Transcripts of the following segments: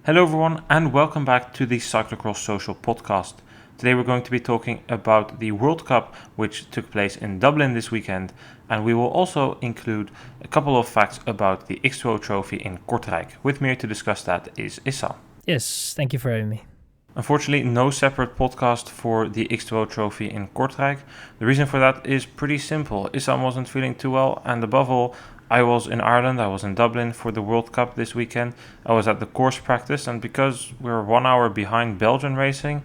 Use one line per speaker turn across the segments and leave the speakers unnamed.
Hello everyone and welcome back to the Cyclocross Social podcast. Today we're going to be talking about the World Cup which took place in Dublin this weekend, and we will also include a couple of facts about the X2O trophy in Kortrijk. With me here to discuss that is Issam.
Yes, thank you for having me.
Unfortunately, no separate podcast for the X2O trophy in Kortrijk. The reason for that is pretty simple. Issam wasn't feeling too well, and above all, I was in Ireland, I was in Dublin for the World Cup this weekend. I was at the course practice, and because we're 1 hour behind Belgian racing,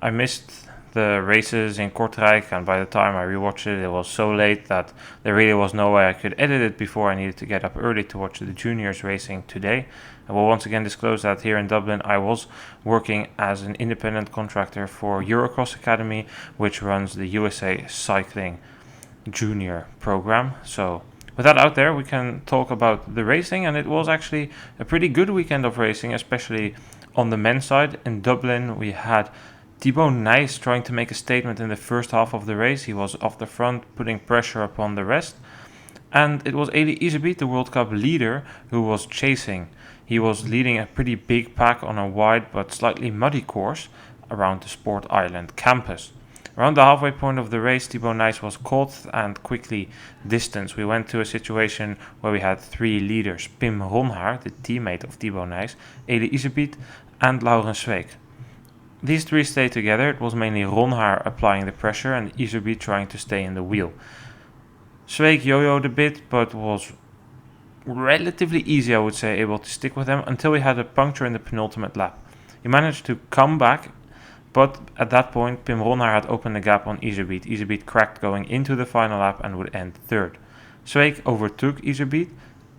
I missed the races in Kortrijk, and by the time I rewatched it, it was so late that there really was no way I could edit it before I needed to get up early to watch the juniors racing today. I will once again disclose that here in Dublin I was working as an independent contractor for Eurocross Academy, which runs the USA Cycling Junior program. So with that out there, we can talk about the racing, and it was actually a pretty good weekend of racing, especially on the men's side. In Dublin, we had Thibaut Nys trying to make a statement in the first half of the race. He was off the front, putting pressure upon the rest. And it was Issam, the World Cup leader, who was chasing. He was leading a pretty big pack on a wide but slightly muddy course around the Sport Island campus. Around the halfway point of the race, Thibaut Nys was caught and quickly distanced. We went to a situation where we had three leaders: Pim Ronhaar, the teammate of Thibaut Nys, Issam, and Laurens Zweek. These three stayed together. It was mainly Ronhaar applying the pressure and Issam trying to stay in the wheel. Zweek yo-yoed a bit, but was relatively easy, I would say, able to stick with them until he had a puncture in the penultimate lap. He managed to come back, but at that point, Pim Ronhaar had opened a gap on Issam. Issam cracked going into the final lap and would end third. Zweek overtook Issam,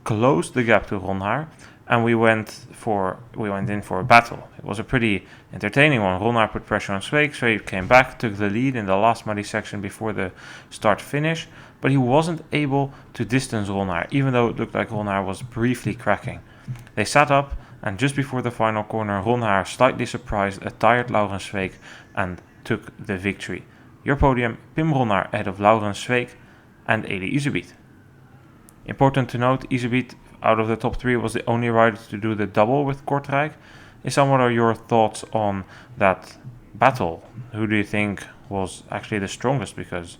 closed the gap to Ronhaar, and we went in for a battle. It was a pretty entertaining one. Ronhaar put pressure on Zweek. Zweek came back, took the lead in the last muddy section before the start-finish, but he wasn't able to distance Ronhaar, even though it looked like Ronhaar was briefly cracking. They sat up, and just before the final corner, Ronhaar slightly surprised a tired Laurens Zweek and took the victory. Your podium: Pim Ronhaar ahead of Laurens Zweek and Issam. Important to note, Issam, out of the top three, was the only rider to do the double with Kortrijk. Issam, what are your thoughts on that battle? Who do you think was actually the strongest? Because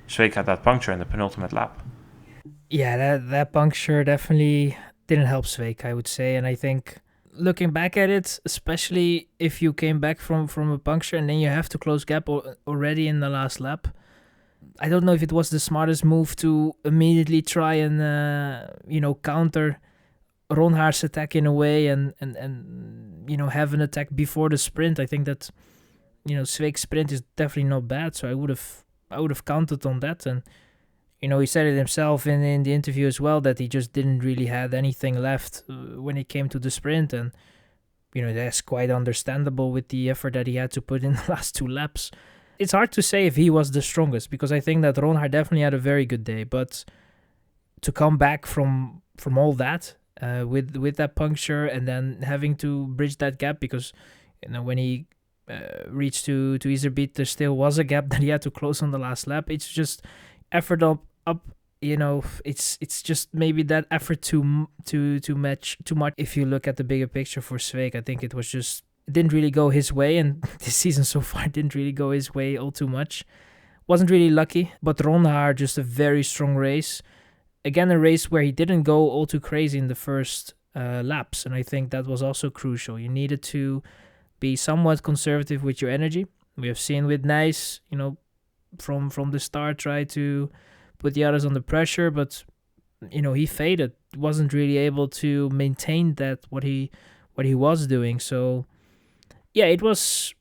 Zweek had that puncture in the penultimate lap.
Yeah, that puncture definitely didn't help Zweek, I would say. And I think looking back at it, especially if you came back from a puncture and then you have to close gap already in the last lap, I don't know if it was the smartest move to immediately try and counter Ronhaar's attack in a way and have an attack before the sprint. I think that Zweek's sprint is definitely not bad, so I would have counted on that. And he said it himself in the interview as well, that he just didn't really have anything left when it came to the sprint, and that's quite understandable with the effort that he had to put in the last two laps. It's hard to say if he was the strongest, because I think that Ronhaar definitely had a very good day, but to come back from all that with that puncture and then having to bridge that gap, because when he reached to Issam, there still was a gap that he had to close on the last lap. It's just effort up. It's just maybe that effort to match too much. If you look at the bigger picture for Zweek, I think it didn't really go his way, and this season so far didn't really go his way all too much. Wasn't really lucky, but Ronhaar, just a very strong race. Again, a race where he didn't go all too crazy in the first laps, and I think that was also crucial. You needed to be somewhat conservative with your energy. We have seen with Nys, from the start, try to put the others under pressure, but he faded. Wasn't really able to maintain that what he was doing. So yeah, it was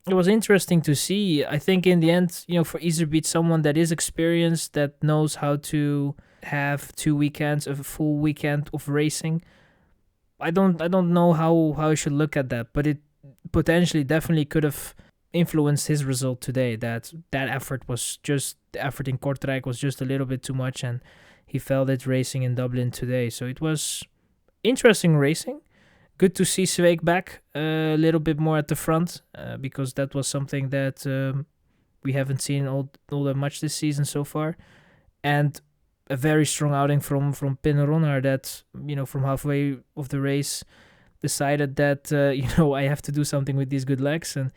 interesting to see. I think in the end, for Issam, someone that is experienced, that knows how to have 2 weekends, a full weekend of racing. I don't know how I should look at that, but it potentially definitely could have influenced his result today. That effort in Kortrijk was just a little bit too much, and he felt it racing in Dublin today. So it was interesting racing. Good to see Zweek back a little bit more at the front, because that was something that we haven't seen all that much this season so far. And a very strong outing from Pim Ronhaar, that from halfway of the race decided that I have to do something with these good legs, and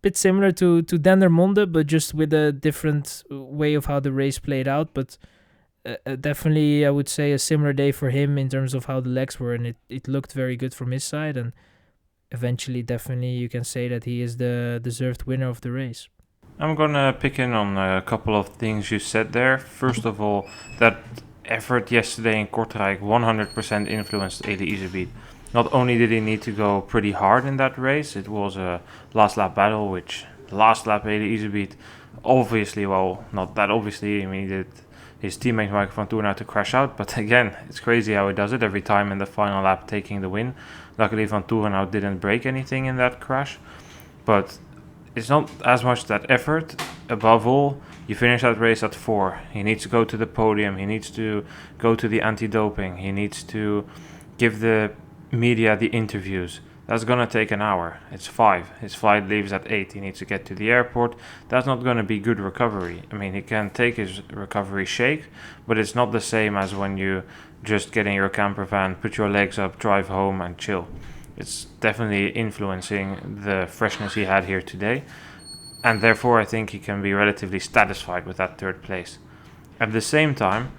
bit similar to Dendermonde, but just with a different way of how the race played out. But definitely, I would say a similar day for him in terms of how the legs were, and it looked very good from his side. And eventually, definitely, you can say that he is the deserved winner of the race.
I'm gonna pick in on a couple of things you said there. First of all, that effort yesterday in Kortrijk 100% influenced Eli Iserbyt. Not only did he need to go pretty hard in that race, it was a last lap battle, which last lap Eli Iserbyt obviously, well, not that obviously, I mean, he did his teammate Michael van Toornout to crash out, but again, it's crazy how he does it every time in the final lap taking the win. Luckily Van Toornout didn't break anything in that crash, but it's not as much that effort. Above all, you finish that race at 4. He needs to go to the podium. He needs to go to the anti-doping. He needs to give the media the interviews. That's going to take an hour. It's 5. His flight leaves at 8. He needs to get to the airport. That's not going to be good recovery. I mean, he can take his recovery shake, but it's not the same as when you just get in your camper van, put your legs up, drive home and chill. It's definitely influencing the freshness he had here today, and therefore I think he can be relatively satisfied with that 3rd place. At the same time,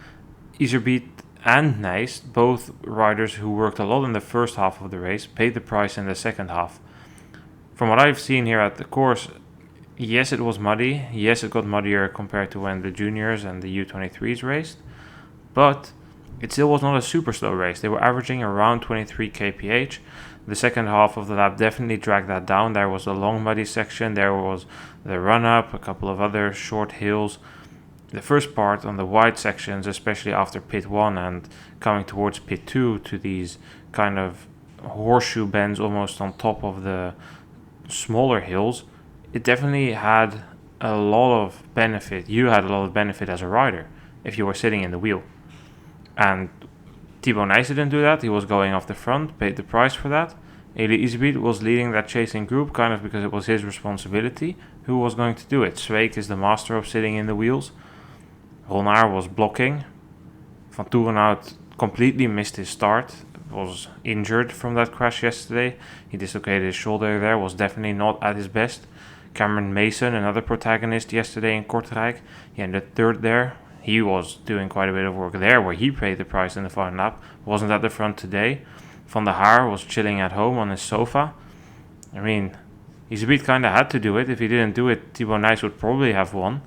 Iserbyt and Nys, both riders who worked a lot in the first half of the race, paid the price in the second half. From what I've seen here at the course, yes, it was muddy, yes, it got muddier compared to when the juniors and the U23s raced, but it still was not a super slow race. They were averaging around 23 kph. The second half of the lap definitely dragged that down. There was a long muddy section, there was the run-up, a couple of other short hills. The first part on the wide sections, especially after pit 1 and coming towards pit 2 to these kind of horseshoe bends almost on top of the smaller hills, it definitely had a lot of benefit. You had a lot of benefit as a rider if you were sitting in the wheel. And Thibaut Nys didn't do that. He was going off the front, paid the price for that. Eli Iserbyt was leading that chasing group kind of because it was his responsibility. Who was going to do it? Zweek is the master of sitting in the wheels. Ronnaar was blocking. Van Toornout completely missed his start. Was injured from that crash yesterday. He dislocated his shoulder there. Was definitely not at his best. Cameron Mason, another protagonist yesterday in Kortrijk. He ended 3rd there. He was doing quite a bit of work there where he paid the price in the final lap. Wasn't at the front today. Van der Haar was chilling at home on his sofa. I mean, Iserbyt kind of had to do it. If he didn't do it, Thibaut Nys would probably have won.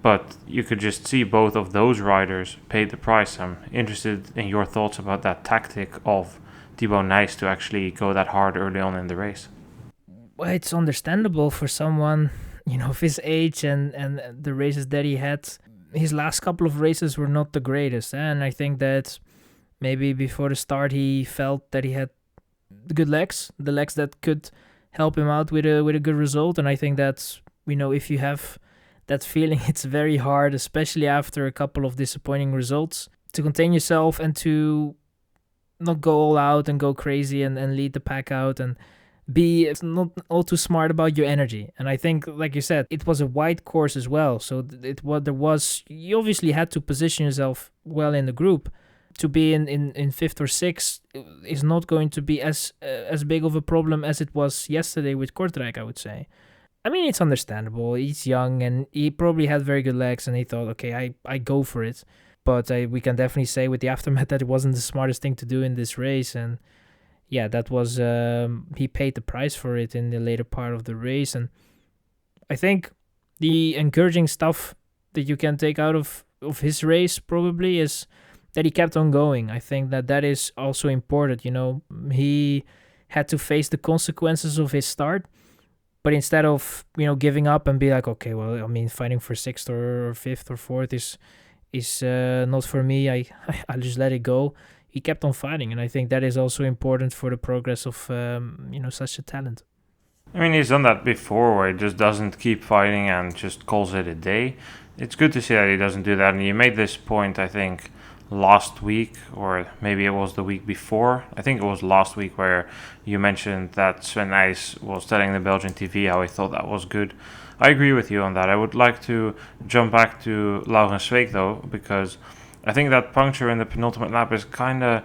But you could just see both of those riders paid the price. I'm interested in your thoughts about that tactic of Thibaut Nys to actually go that hard early on in the race.
Well, it's understandable for someone, of his age and the races that he had. His last couple of races were not the greatest, and I think that maybe before the start he felt that he had the good legs, the legs that could help him out with a good result. And I think that's, if you have that feeling, it's very hard, especially after a couple of disappointing results, to contain yourself and to not go all out and go crazy and lead the pack out and be not all too smart about your energy. And I think, like you said, it was a wide course as well, so you obviously had to position yourself well in the group. To be in 5th or 6th is not going to be as big of a problem as it was yesterday with Kortrijk, I would say. I mean, it's understandable. He's young and he probably had very good legs and he thought, okay, I go for it. But we can definitely say with the aftermath that it wasn't the smartest thing to do in this race. And yeah, that was, he paid the price for it in the later part of the race. And I think the encouraging stuff that you can take out of his race probably is that he kept on going. I think that is also important. He had to face the consequences of his start, but instead of, giving up and be like, okay, well, I mean, fighting for 6th or 5th or 4th is not for me. I'll just let it go. He kept on fighting, and I think that is also important for the progress of such a talent.
I mean, he's done that before where he just doesn't keep fighting and just calls it a day. It's good to see that he doesn't do that, and you made this point, I think, last week, or maybe it was the week before. I think it was last week where you mentioned that Sven Nys was telling the Belgian TV how he thought that was good. I agree with you on that. I would like to jump back to Laurens Zweek though, because I think that puncture in the penultimate lap is kind of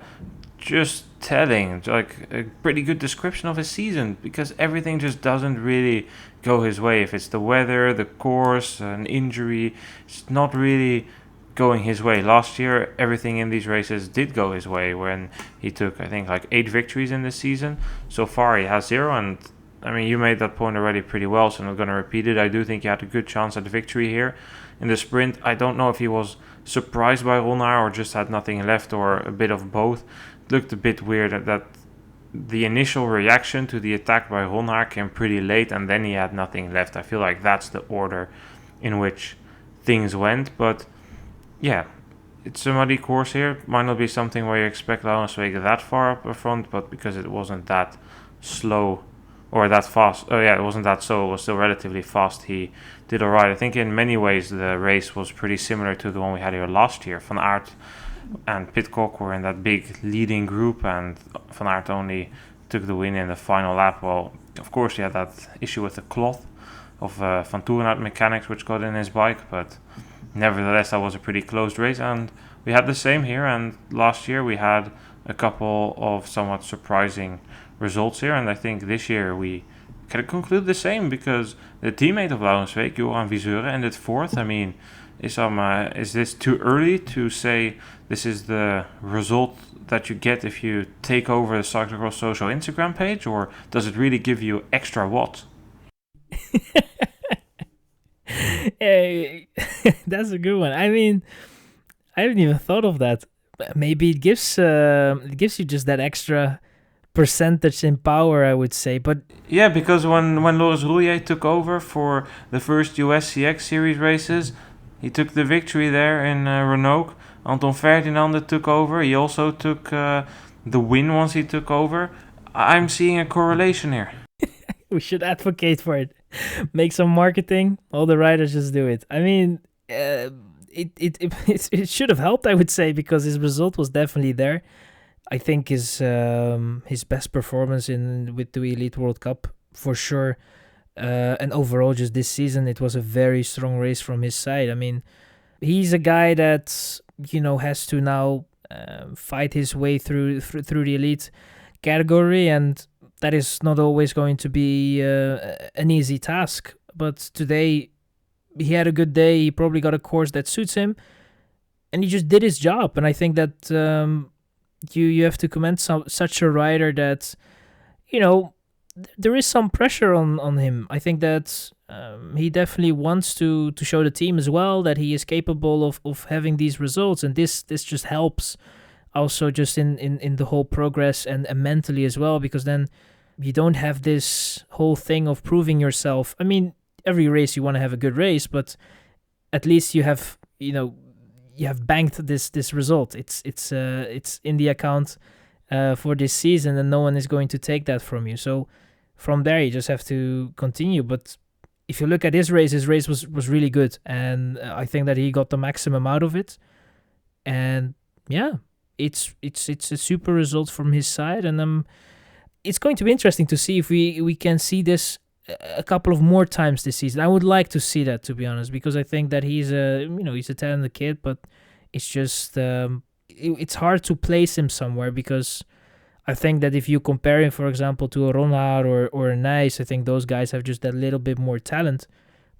just telling, like a pretty good description of his season, because everything just doesn't really go his way. If it's the weather, the course, an injury, it's not really going his way. Last year, everything in these races did go his way when he took, I think, like 8 victories in this season. So far, he has 0, and I mean, you made that point already pretty well, so I'm not going to repeat it. I do think he had a good chance at victory here. In the sprint, I don't know if he was surprised by Ronhaar or just had nothing left, or a bit of both. It looked a bit weird that the initial reaction to the attack by Ronhaar came pretty late, and then he had nothing left. I feel like that's the order in which things went, but yeah, it's a muddy course here. Might not be something where you expect Lauwenswijk that far up front, but because it wasn't that slow or that fast, it wasn't that slow, it was still relatively fast, he did alright. I think in many ways the race was pretty similar to the one we had here last year. Van Aert and Pidcock were in that big leading group, and Van Aert only took the win in the final lap. Well, of course he had that issue with the cloth of Van Toerenhout mechanics which got in his bike, but nevertheless that was a pretty close race, and we had the same here. And last year we had a couple of somewhat surprising results here, and I think this year we can conclude the same, because the teammate of Lauwenswijk, Joran Viseuren, ended 4th. I mean, Issam, is this too early to say this is the result that you get if you take over the Cyclocross Social Instagram page, or does it really give you extra watts?
Hey, that's a good one. I mean, I haven't even thought of that. Maybe it gives you just that extra percentage in power, I would say. But
yeah, because when Loris Rouillet took over for the first US CX series races, he took the victory there in Renault. Anton Ferdinand took over. He also took the win once he took over. I'm seeing a correlation here.
We should advocate for it. Make some marketing. All the riders just do it. I mean, it should have helped, I would say, because his result was definitely there. I think his best performance with the Elite World Cup for sure, and overall just this season it was a very strong race from his side. I mean, he's a guy that has to now fight his way through the elite category, and that is not always going to be an easy task. But today he had a good day. He probably got a course that suits him, and he just did his job. And I think that you have to commend such a rider that, there is some pressure on him. I think that he definitely wants to show the team as well that he is capable of having these results, and this just helps also just in the whole progress and mentally as well, because then you don't have this whole thing of proving yourself. I mean, every race you want to have a good race, but at least you have banked this result. It's in the account for this season, and no one is going to take that from you. So from there you just have to continue. But if you look at his race was really good, and I think that he got the maximum out of it. And yeah, it's a super result from his side, and it's going to be interesting to see if we can see this a couple of more times this season. I would like to see that, to be honest, because I think that he's a talented kid, but it's just it's hard to place him somewhere, because I think that if you compare him, for example, to a Ronhaar or a Nijs, I think those guys have just that little bit more talent.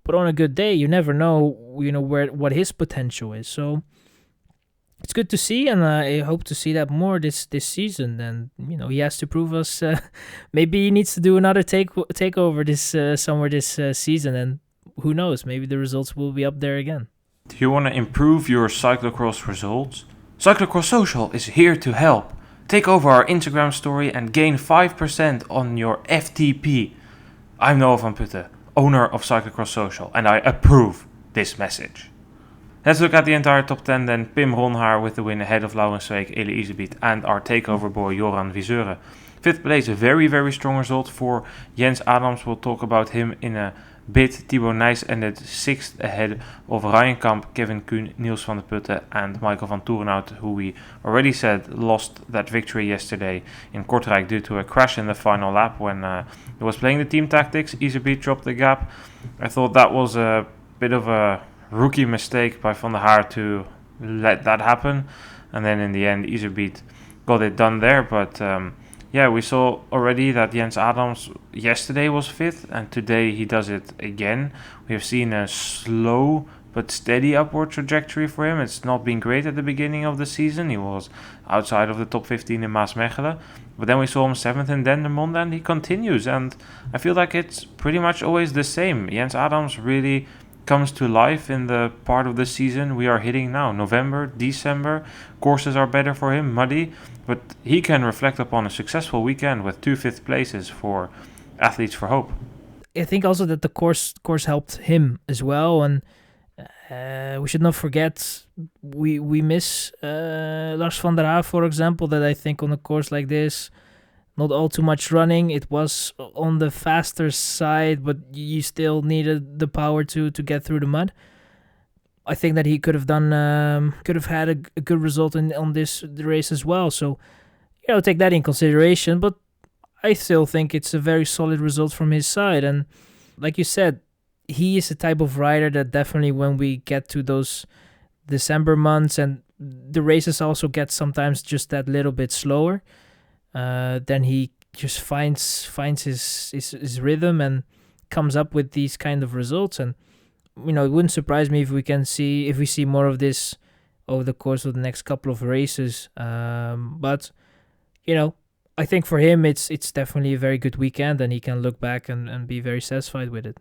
But on a good day, you never know, what his potential is. So it's good to see, and I hope to see that more this season. And he has to prove us. Maybe he needs to do another takeover somewhere this season, and who knows? Maybe the results will be up there again.
Do you want to improve your cyclocross results? Cyclocross Social is here to help. Take over our Instagram story and gain 5% on your FTP. I'm Noah van Putten, owner of Cyclocross Social, and I approve this message. Let's look at the entire top 10 then. Pim Ronhaar with the win ahead of Lauwenswijk, Eli Iserbyt and our takeover boy Joran Viseuren. 5th place, a very, very strong result for Jens Adams. We'll talk about him in a bit. Thibaut Nijs ended 6th ahead of Ryan Kamp, Kevin Kuhn, Niels van der Putten and Michael van Toerenhout, who we already said lost that victory yesterday in Kortrijk due to a crash in the final lap when he was playing the team tactics. Iserbyt dropped the gap. I thought that was a bit of a rookie mistake by Van der Haar to let that happen, and then in the end Iserbyt got it done there. But yeah, we saw already that Jens Adams yesterday was fifth, and today he does it again. We have seen a slow but steady upward trajectory for him. It's not been great at the beginning of the season. He was outside of the top 15 in Maasmechelen, but then we saw him 7th in Dendermonde, and he continues. And I feel like it's pretty much always the same. Jens Adams really comes to life in the part of the season we are hitting now. November, December, courses are better for him, muddy, but he can reflect upon a successful weekend with 2 fifth places for Athletes for Hope.
I think also that the course helped him as well, and we should not forget we miss Lars van der Haar, for example, that I think on a course like this, not all too much running. It was on the faster side, but you still needed the power to get through the mud. I think that he could have had a good result on this race as well. So, take that in consideration. But I still think it's a very solid result from his side. And like you said, he is the type of rider that definitely, when we get to those December months and the races also get sometimes just that little bit slower, then he just finds his rhythm and comes up with these kind of results. And it wouldn't surprise me if we see more of this over the course of the next couple of races. But I think for him it's definitely a very good weekend, and he can look back and be very satisfied with it.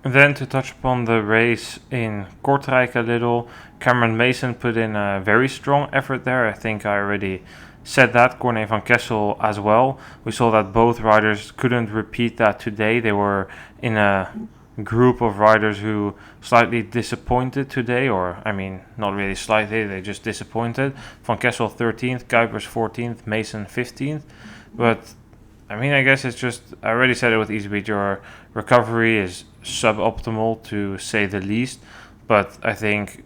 Then to touch upon the race in Kortrijk a little, Cameron Mason put in a very strong effort there. I think I already said that. Corné van Kessel as well. We saw that both riders couldn't repeat that today. They were in a group of riders who slightly disappointed today, or I mean, not really slightly, they just disappointed. Van Kessel 13th, Kuipers 14th, Mason 15th. But I mean, I guess it's just, I already said it with Easybeat, your recovery is suboptimal to say the least. But I think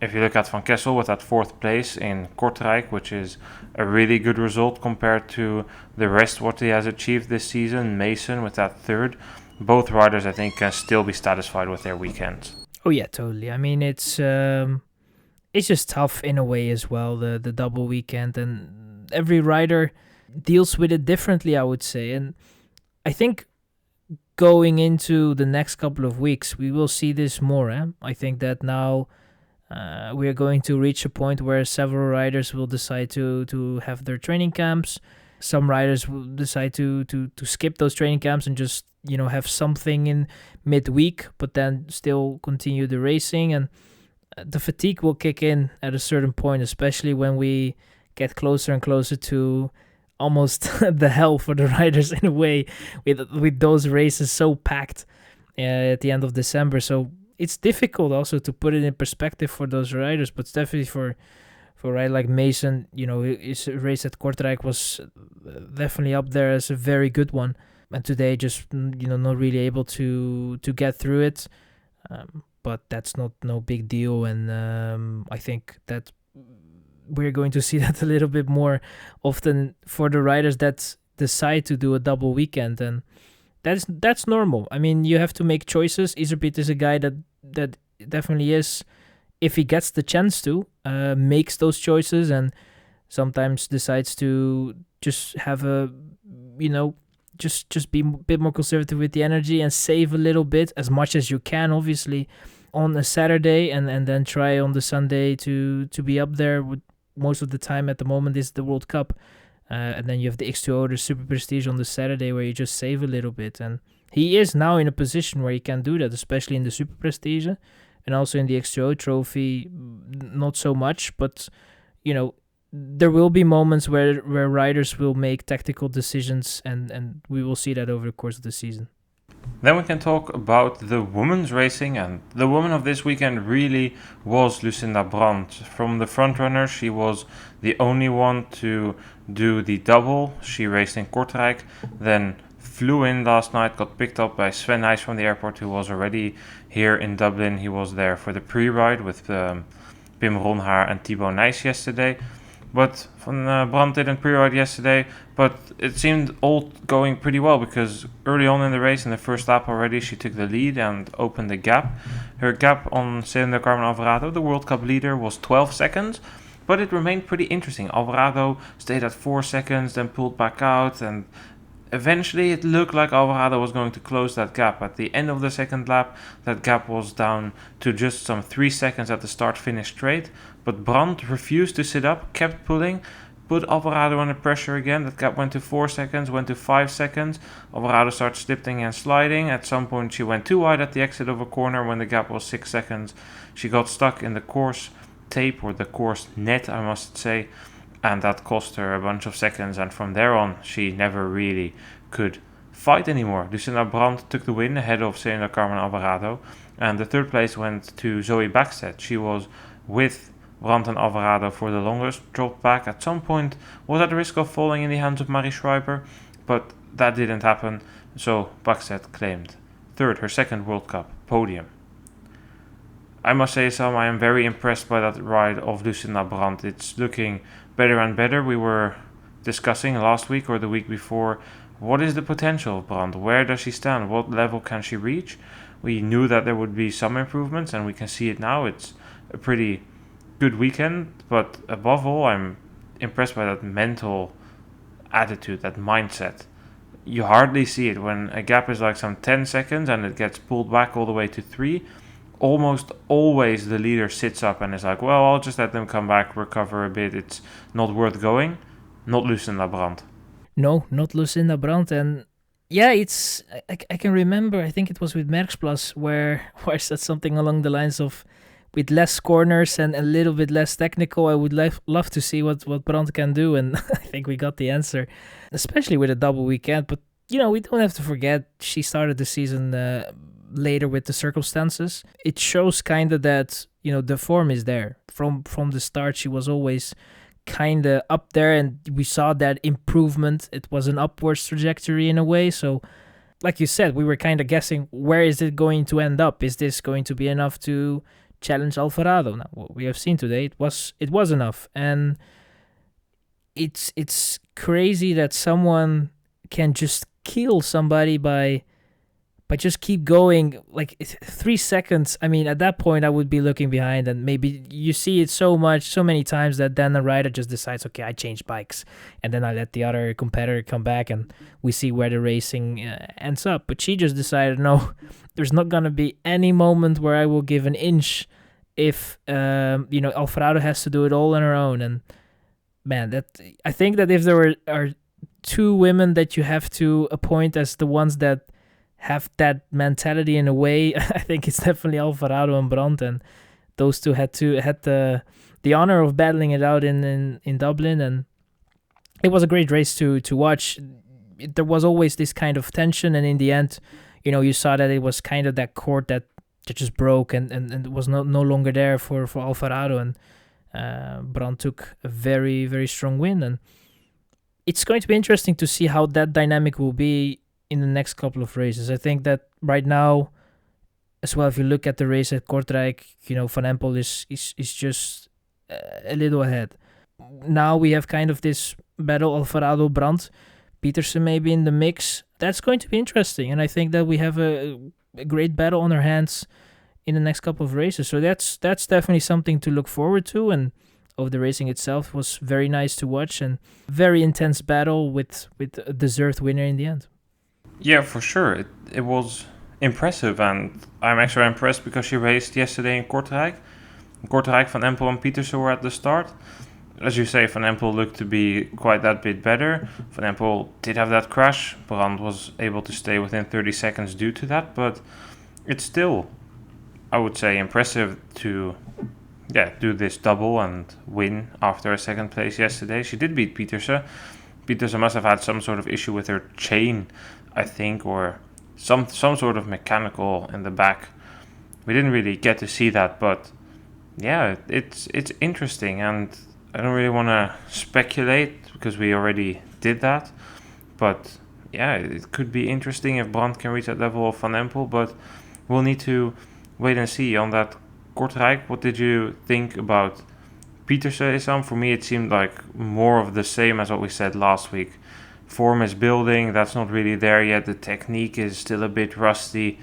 if you look at Van Kessel with that 4th place in Kortrijk, which is a really good result compared to the rest what he has achieved this season, Mason with that 3rd, both riders I think can still be satisfied with their weekends.
Oh yeah, totally. I mean, it's just tough in a way as well, the double weekend, and every rider deals with it differently, I would say. And I think going into the next couple of weeks, we will see this more. I think that now we are going to reach a point where several riders will decide to have their training camps. Some riders will decide to skip those training camps and just have something in midweek, but then still continue the racing. And the fatigue will kick in at a certain point, especially when we get closer and closer to almost the hell for the riders in a way, with those races so packed at the end of December. So it's difficult also to put it in perspective for those riders, but definitely for a rider like Mason, his race at Kortrijk was definitely up there as a very good one, and today just not really able to get through it. But that's no big deal, and I think that we're going to see that a little bit more often for the riders that decide to do a double weekend, and that's normal. I mean, you have to make choices. Iserpit is a guy that definitely is, if he gets the chance to, makes those choices, and sometimes decides to just have just be a bit more conservative with the energy and save a little bit, as much as you can, obviously, on a Saturday, and then try on the Sunday to be up there. With most of the time at the moment is the World Cup, and then you have the X2O, the Super Prestige on the Saturday, where you just save a little bit. And he is now in a position where he can do that, especially in the Super Prestige, and also in the X2O trophy, not so much. But there will be moments where riders will make tactical decisions, and we will see that over the course of the season.
Then we can talk about the women's racing, and the woman of this weekend really was Lucinda Brandt. From the front runner, she was the only one to do the double. She raced in Kortrijk, then flew in last night, got picked up by Sven Nys from the airport, who was already here in Dublin. He was there for the pre-ride with Pim Ronhaar and Thibaut Nys yesterday. But Van Brandt didn't pre-ride yesterday, but it seemed all going pretty well, because early on in the race, in the first lap already, she took the lead and opened the gap. Her gap on Ceylin Carmen Alvarado, the World Cup leader, was 12 seconds, But it remained pretty interesting. Alvarado stayed at 4 seconds, then pulled back out, and eventually it looked like Alvarado was going to close that gap. At the end of the second lap, that gap was down to just some 3 seconds at the start-finish straight. But Brandt refused to sit up, kept pulling, put Alvarado under pressure again. That gap went to 4 seconds, went to 5 seconds. Alvarado started slipping and sliding. At some point she went too wide at the exit of a corner when the gap was 6 seconds. She got stuck in the course tape, or the course net I must say, and that cost her a bunch of seconds, and from there on she never really could fight anymore. Lucinda Brandt took the win ahead of Selena Carmen Alvarado, and the third place went to Zoe Backstedt. She was with Brandt and Alvarado for the longest, dropped back at some point, was at the risk of falling in the hands of Marie Schreiber, but that didn't happen, so Backstedt claimed third, her second World Cup podium. I must say, Issam, I am very impressed by that ride of Lucinda Brandt. It's looking better and better. We were discussing last week or the week before, what is the potential of Brandt? Where does she stand? What level can she reach? We knew that there would be some improvements, and we can see it now. It's a pretty good weekend, but above all, I'm impressed by that mental attitude, that mindset. You hardly see it when a gap is like some 10 seconds and it gets pulled back all the way to 3. Almost always the leader sits up and is like, well, I'll just let them come back, recover a bit. It's not worth going. Not Lucinda Brandt.
No, not Lucinda Brandt. And yeah, I can remember, I think it was with Merckxplas where I said something along the lines of, with less corners and a little bit less technical, I would love to see what Brandt can do. And I think we got the answer, especially with a double weekend. But, we don't have to forget, she started the season later with the circumstances. It shows kind of that, the form is there. From the start, she was always kind of up there, and we saw that improvement. It was an upwards trajectory in a way. So, like you said, we were kind of guessing, where is it going to end up? Is this going to be enough to challenge Alvarado? Now, what we have seen today, it was enough, and it's crazy that someone can just kill somebody by just keep going. Like 3 seconds. I mean, at that point, I would be looking behind, and maybe you see it so many times that then the rider just decides, okay, I change bikes, and then I let the other competitor come back, and we see where the racing ends up. But she just decided, no, there's not gonna be any moment where I will give an inch if Alvarado has to do it all on her own. And man, I think that if there are two women that you have to appoint as the ones that have that mentality in a way, I think it's definitely Alvarado and Brandt, and those two had the honor of battling it out in Dublin, and it was a great race to watch. There was always this kind of tension, and in the end, you saw that it was kind of that court that just broke, and it was no longer there for Alvarado, and Brandt took a very, very strong win. And it's going to be interesting to see how that dynamic will be in the next couple of races. I think that right now, as well, if you look at the race at Kortrijk, Van Empel is just a little ahead. Now we have kind of this battle, Alvarado, Brandt, Peterson maybe in the mix. That's going to be interesting, and I think that we have a great battle on our hands in the next couple of races. So that's definitely something to look forward to. And of the racing itself was very nice to watch, and very intense battle with a deserved winner in the end.
Yeah, for sure. It was impressive, and I'm actually impressed because she raced yesterday in Kortrijk. In Kortrijk, Van Empel and Peterson were at the start. As you say, Van Empel looked to be quite that bit better. Van Empel did have that crash. Brandt was able to stay within 30 seconds due to that, but it's still, I would say, impressive to do this double and win after a second place yesterday. She did beat Peterson. Peterson must have had some sort of issue with her chain, I think, or some sort of mechanical in the back. We didn't really get to see that, but yeah, it's interesting, and I don't really want to speculate because we already did that. But yeah, it could be interesting if Brandt can reach that level of Van Empel, but we'll need to wait and see on that Kortrijk. What did you think about Peterson, Issam? For me, it seemed like more of the same as what we said last week. Form is building, that's not really there yet. The technique is still a bit rusty.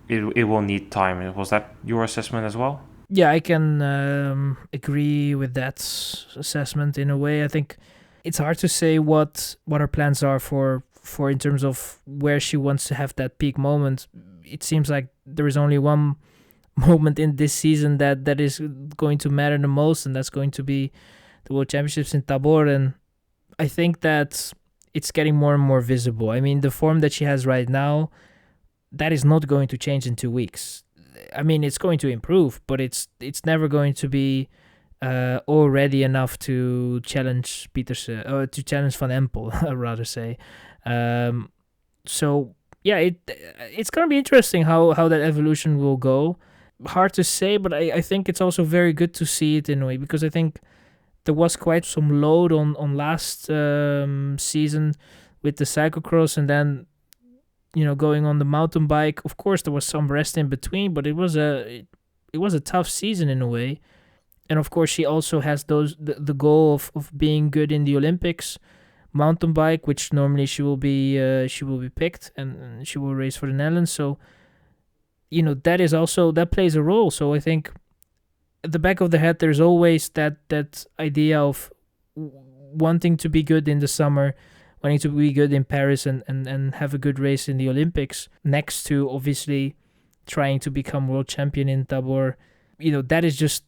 It will need time. Was that your assessment as well?
Yeah, I can agree with that assessment in a way. I think it's hard to say what her plans are for in terms of where she wants to have that peak moment. It seems like there is only one moment in this season that is going to matter the most, and that's going to be the World Championships in Tabor. And I think that it's getting more and more visible. I mean, the form that she has right now, that is not going to change in 2 weeks. I mean, it's going to improve, but it's never going to be already enough to challenge Petersen, or to challenge Van Empel, I'd rather say. So yeah, it's gonna be interesting how that evolution will go. Hard to say, but I think it's also very good to see it in a way, because I think there was quite some load on last season with the cyclocross, and then going on the mountain bike. Of course, there was some rest in between, but it was a tough season in a way. And of course, she also has the goal of being good in the Olympics mountain bike, which normally she will be picked, and she will race for the Netherlands. So that plays a role. So I think at the back of the head, there's always that idea of wanting to be good in the summer, wanting to be good in Paris, and have a good race in the Olympics, next to obviously trying to become world champion in Tabor. That is just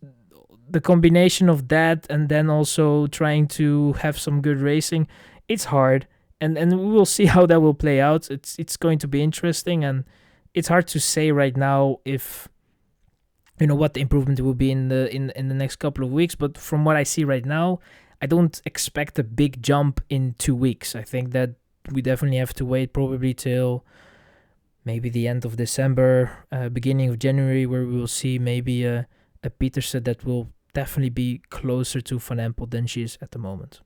the combination of that, and then also trying to have some good racing. It's hard, and we will see how that will play out. It's going to be interesting, and it's hard to say right now if what the improvement will be in the next couple of weeks. But from what I see right now, I don't expect a big jump in 2 weeks. I think that we definitely have to wait probably till maybe the end of December, beginning of January, where we will see maybe a Petersen that will definitely be closer to Van Empel than she is at the moment.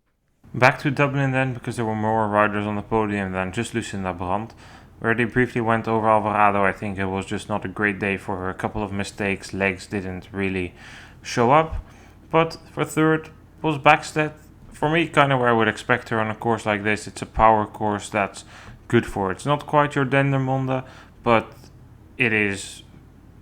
Back to Dublin then, because there were more riders on the podium than just Lucinda Brandt, where they briefly went over Alvarado. I think it was just not a great day for her. A couple of mistakes, legs didn't really show up. But for third was Backstedt. For me, kind of where I would expect her on a course like this. It's a power course that's good for her. It's not quite your Dendermonde, but it is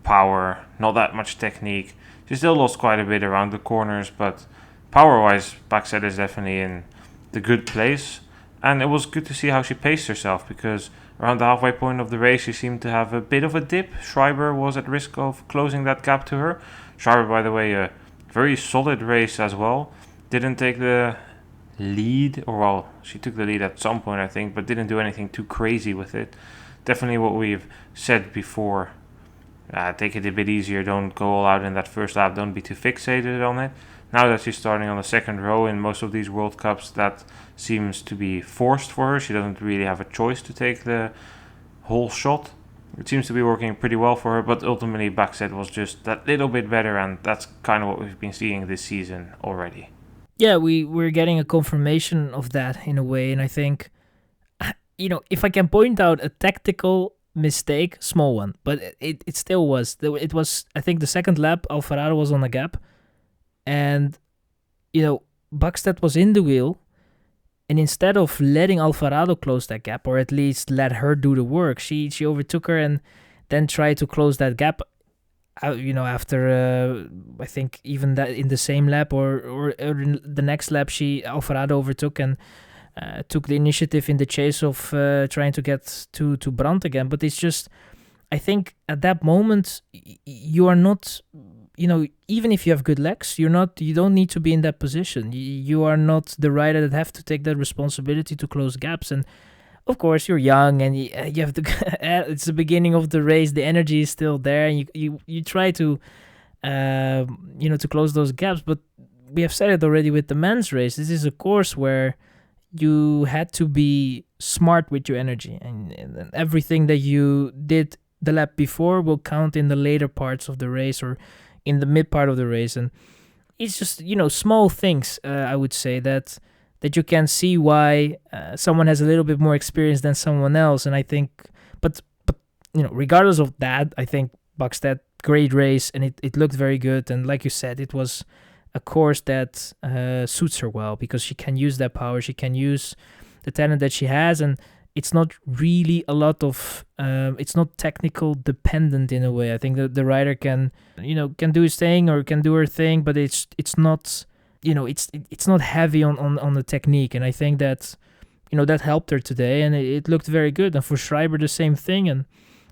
power, not that much technique. She still lost quite a bit around the corners, but power-wise, Backstedt is definitely in the good place. And it was good to see how she paced herself, because around the halfway point of the race, she seemed to have a bit of a dip. Schreiber was at risk of closing that gap to her. Schreiber, by the way, a very solid race as well. Didn't take the lead, or well, she took the lead at some point, I think, but didn't do anything too crazy with it. Definitely what we've said before. Take it a bit easier, don't go all out in that first lap, don't be too fixated on it. Now that she's starting on the second row in most of these World Cups, that seems to be forced for her. She doesn't really have a choice to take the whole shot. It seems to be working pretty well for her, but ultimately Backstedt was just that little bit better, and that's kind of what we've been seeing this season already.
Yeah, we're getting a confirmation of that in a way, and I think, if I can point out a tactical mistake, small one, but it still was. It was, I think, the second lap, Alvarado was on the gap, and Backstedt was in the wheel, and instead of letting Alvarado close that gap, or at least let her do the work, she overtook her and then tried to close that gap. After I think even that in the same lap or in the next lap, Alvarado overtook and took the initiative in the chase of trying to get to Brandt again. But it's just, I think at that moment you are not, even if you have good legs, you don't need to be in that position. You are not the rider that have to take that responsibility to close gaps. And of course, you're young and you have to. It's the beginning of the race. The energy is still there, and you try to, to close those gaps. But we have said it already with the men's race. This is a course where you had to be smart with your energy, and everything that you did the lap before will count in the later parts of the race or in the mid part of the race. And it's just small things. I would say that you can see why someone has a little bit more experience than someone else. And I think, but regardless of that, I think Backstedt, great race, and it looked very good. And like you said, it was a course that suits her well, because she can use that power, she can use the talent that she has, and it's not really a lot of it's not technical dependent in a way. I think that the rider can can do his thing or can do her thing, but it's not it's not heavy on the technique. And I think that that helped her today, and it looked very good. And for Schreiber, the same thing. And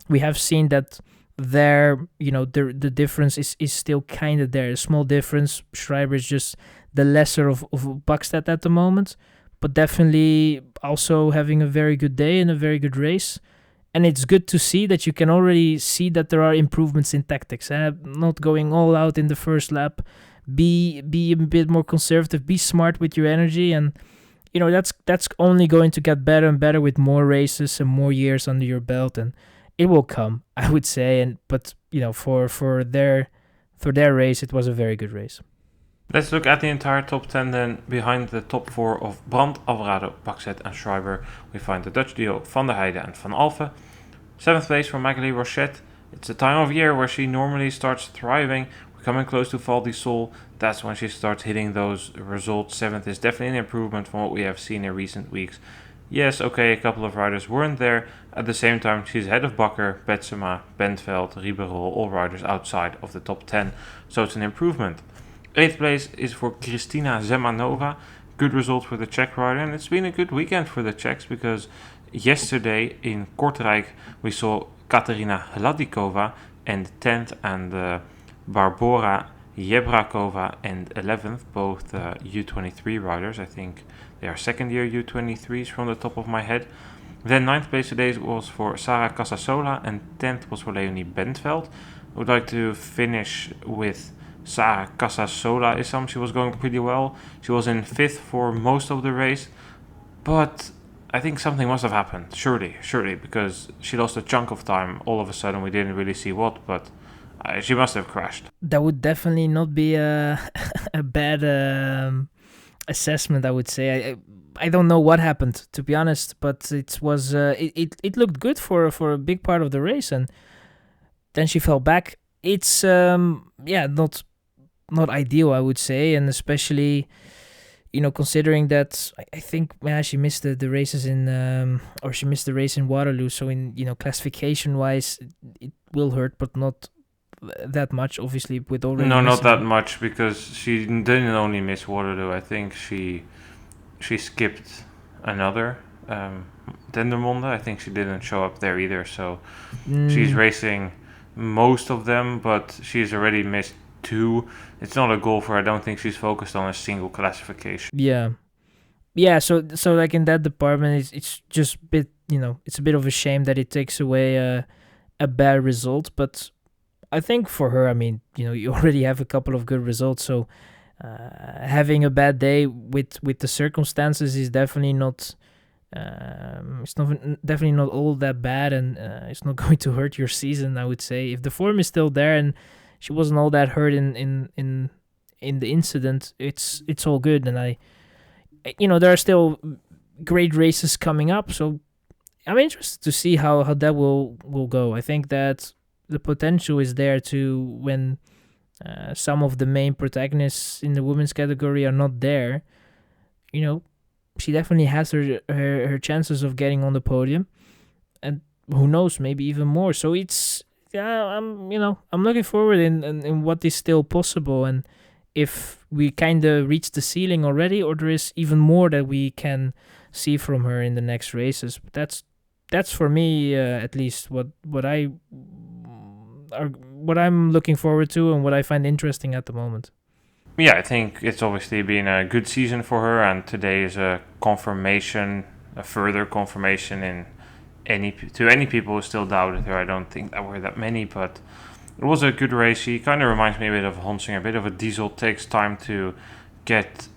we have seen that there, the difference is still kind of there, a small difference. Schreiber is just the lesser of Buckstead at the moment, but definitely also having a very good day and a very good race. And it's good to see that you can already see that there are improvements in tactics. Not going all out in the first lap. Be a bit more conservative. Be smart with your energy, and that's only going to get better and better with more races and more years under your belt, and it will come, I would say. But for their race, it was a very good race.
Let's look at the entire top 10 then. Behind the top 4 of Brandt, Alvarado, Buckstead and Schreiber, we find the Dutch duo Van der Heijden and Van Alphen. 7th place for Magali Rochette. It's a time of year where she normally starts thriving. We're coming close to Val di Sol. That's when she starts hitting those results. 7th is definitely an improvement from what we have seen in recent weeks. Yes, okay, a couple of riders weren't there. At the same time, she's ahead of Bakker, Betsema, Bentveld, Ribeirol, all riders outside of the top 10. So it's an improvement. 8th place is for Kristina Zemanova. Good result for the Czech rider, and it's been a good weekend for the Czechs, because yesterday in Kortrijk we saw Katerina Hladikova end 10th and Barbora Jebrakova end 11th, both U23 riders. I think they are second year U23s from the top of my head. Then 9th place today was for Sara Casasola and 10th was for Leonie Bentveld. I would like to finish with Sara Casasola. Issam, she was going pretty well. She was in 5th for most of the race, but I think something must have happened, surely, because she lost a chunk of time. All of a sudden, we didn't really see what, but she must have crashed.
That would definitely not be a bad assessment, I would say. I don't know what happened, to be honest, but it was it looked good for a big part of the race, and then she fell back. It's not ideal, I would say, and especially considering that I think she missed the races or she missed the race in Waterloo, so in classification wise it will hurt, but not that much, obviously, with already
not that much, because she didn't only miss Waterloo. I think she skipped another Dendermonde. I think she didn't show up there either, so she's racing most of them, but she's already missed 2. It's not a goal for her. I don't think she's focused on a single classification.
Yeah. So like in that department, it's just a bit, it's a bit of a shame that it takes away a bad result. But I think for her, I mean, you already have a couple of good results, so having a bad day with the circumstances is definitely not. It's definitely not all that bad, and it's not going to hurt your season, I would say. If the form is still there and she wasn't all that hurt in the incident, it's all good. And there are still great races coming up, so I'm interested to see how that will go. I think that the potential is there to, when some of the main protagonists in the women's category are not there, she definitely has her chances of getting on the podium, and who knows, maybe even more. So I'm looking forward in what is still possible, and if we kind of reach the ceiling already, or there is even more that we can see from her in the next races. But that's for me at least what I'm looking forward to and what I find interesting at the moment.
Yeah, I think it's obviously been a good season for her, and today is a further confirmation in any people who still doubted her. I don't think there were that many, but it was a good race. She kind of reminds me a bit of Honsinger, a bit of a diesel. Takes time to get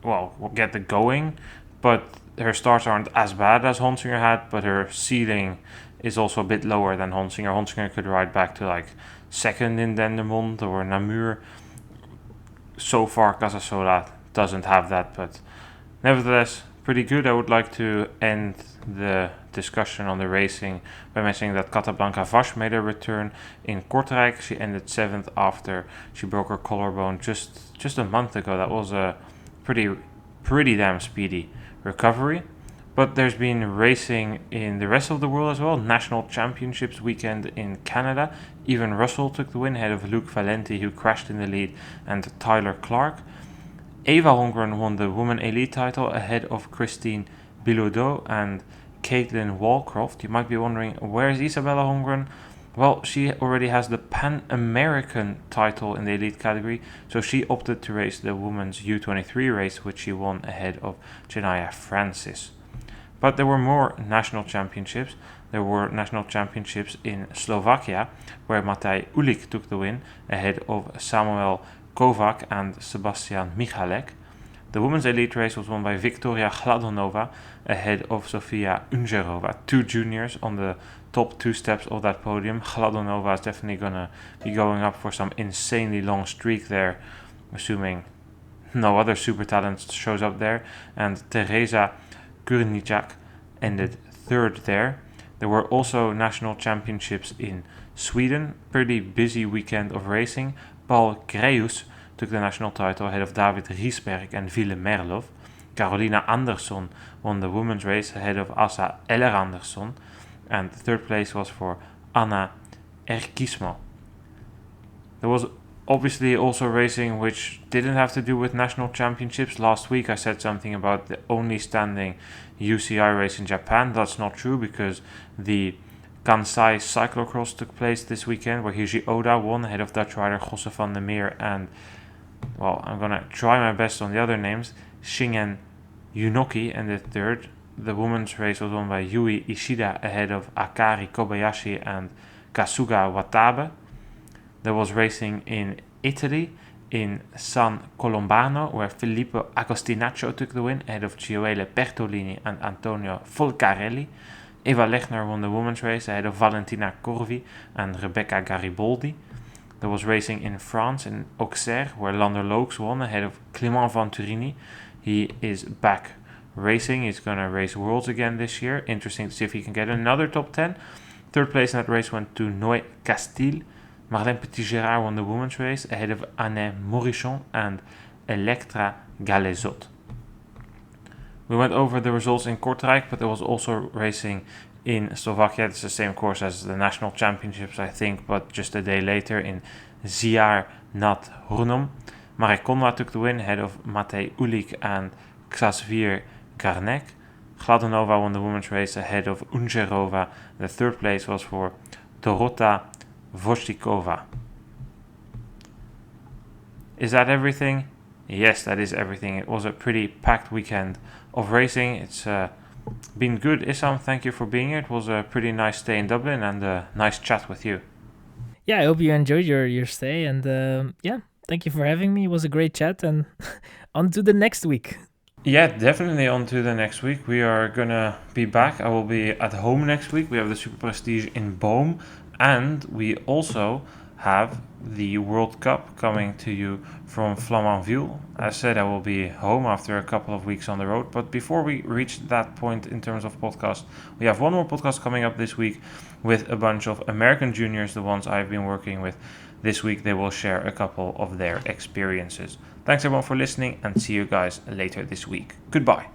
the going, but her starts aren't as bad as Honsinger had, but her ceiling is also a bit lower than Honsinger. Honsinger could ride back to like second in Dendermonde or Namur. So far, Casasola doesn't have that, but nevertheless, pretty good. I would like to end the discussion on the racing by mentioning that Catablanca Vash made a return in Kortrijk. She ended 7th after she broke her collarbone just a month ago. That was a pretty damn speedy recovery. But there's been racing in the rest of the world as well. National Championships weekend in Canada. Even Russell took the win ahead of Luke Valenti, who crashed in the lead, and Tyler Clark. Eva Holmgren won the Women Elite title ahead of Christine Bilodeau and Caitlin Walcroft. You might be wondering, where is Isabella Holmgren? Well, she already has the Pan-American title in the elite category, so she opted to race the women's U23 race, which she won ahead of Janaya Francis. But there were more national championships. There were national championships in Slovakia, where Matej Ulik took the win ahead of Samuel Kovac and Sebastian Michalek. The women's elite race was won by Victoria Hladonova ahead of Sofia Ungerova, two juniors on the top two steps of that podium. Hladonova is definitely going to be going up for some insanely long streak there, assuming no other super talent shows up there. And Teresa Kurniczak ended third there. There were also national championships in Sweden. Pretty busy weekend of racing. Paul Greus took the national title ahead of David Riesberg and Ville Merlov. Carolina Andersson won the women's race ahead of Asa Eller Andersson. And third place was for Anna Erkismo. There was obviously also racing which didn't have to do with national championships. Last week I said something about the only standing UCI race in Japan. That's not true, because the Kansai Cyclocross took place this weekend, where Hiroshi Oda won ahead of Dutch rider Gosse van der Meer and, well, I'm going to try my best on the other names, Shingen Yunoki ended third. The women's race was won by Yui Ishida ahead of Akari Kobayashi and Kasuga Watabe. There was racing in Italy, in San Colombano, where Filippo Agostinaccio took the win ahead of Gioele Bertolini and Antonio Folcarelli. Eva Lechner won the women's race ahead of Valentina Corvi and Rebecca Garibaldi. There was racing in France, in Auxerre, where Lander Looks won ahead of Clément Venturini. He is back racing. He's going to race Worlds again this year. Interesting to see if he can get another top 10. Third place in that race went to Noé Castile. Marlène Petit-Gérard won the women's race ahead of Anne Morichon and Electra Galezot. We went over the results in Kortrijk, but there was also racing in Slovakia. It's the same course as the national championships, I think, but just a day later in Ziar nad Hurnom. Marek Konrad took the win ahead of Matej Ulik and Xavier Garnek. Hladonova won the women's race ahead of Ungerova. The third place was for Dorota Voshtikova. Is that everything? Yes, that is everything. It was a pretty packed weekend of racing. It's been good. Issam, thank you for being here. It was a pretty nice stay in Dublin and a nice chat with you.
Yeah, I hope you enjoyed your stay, and yeah, thank you for having me. It was a great chat, and on to the next week.
Yeah, definitely on to the next week. We are going to be back. I will be at home next week. We have the Super Prestige in Boom, and we also have the World Cup coming to you from Flamanville. As said, I will be home after a couple of weeks on the road. But before we reach that point in terms of podcast, we have one more podcast coming up this week with a bunch of American juniors, the ones I've been working with. This week they will share a couple of their experiences. Thanks everyone for listening, and see you guys later this week. Goodbye.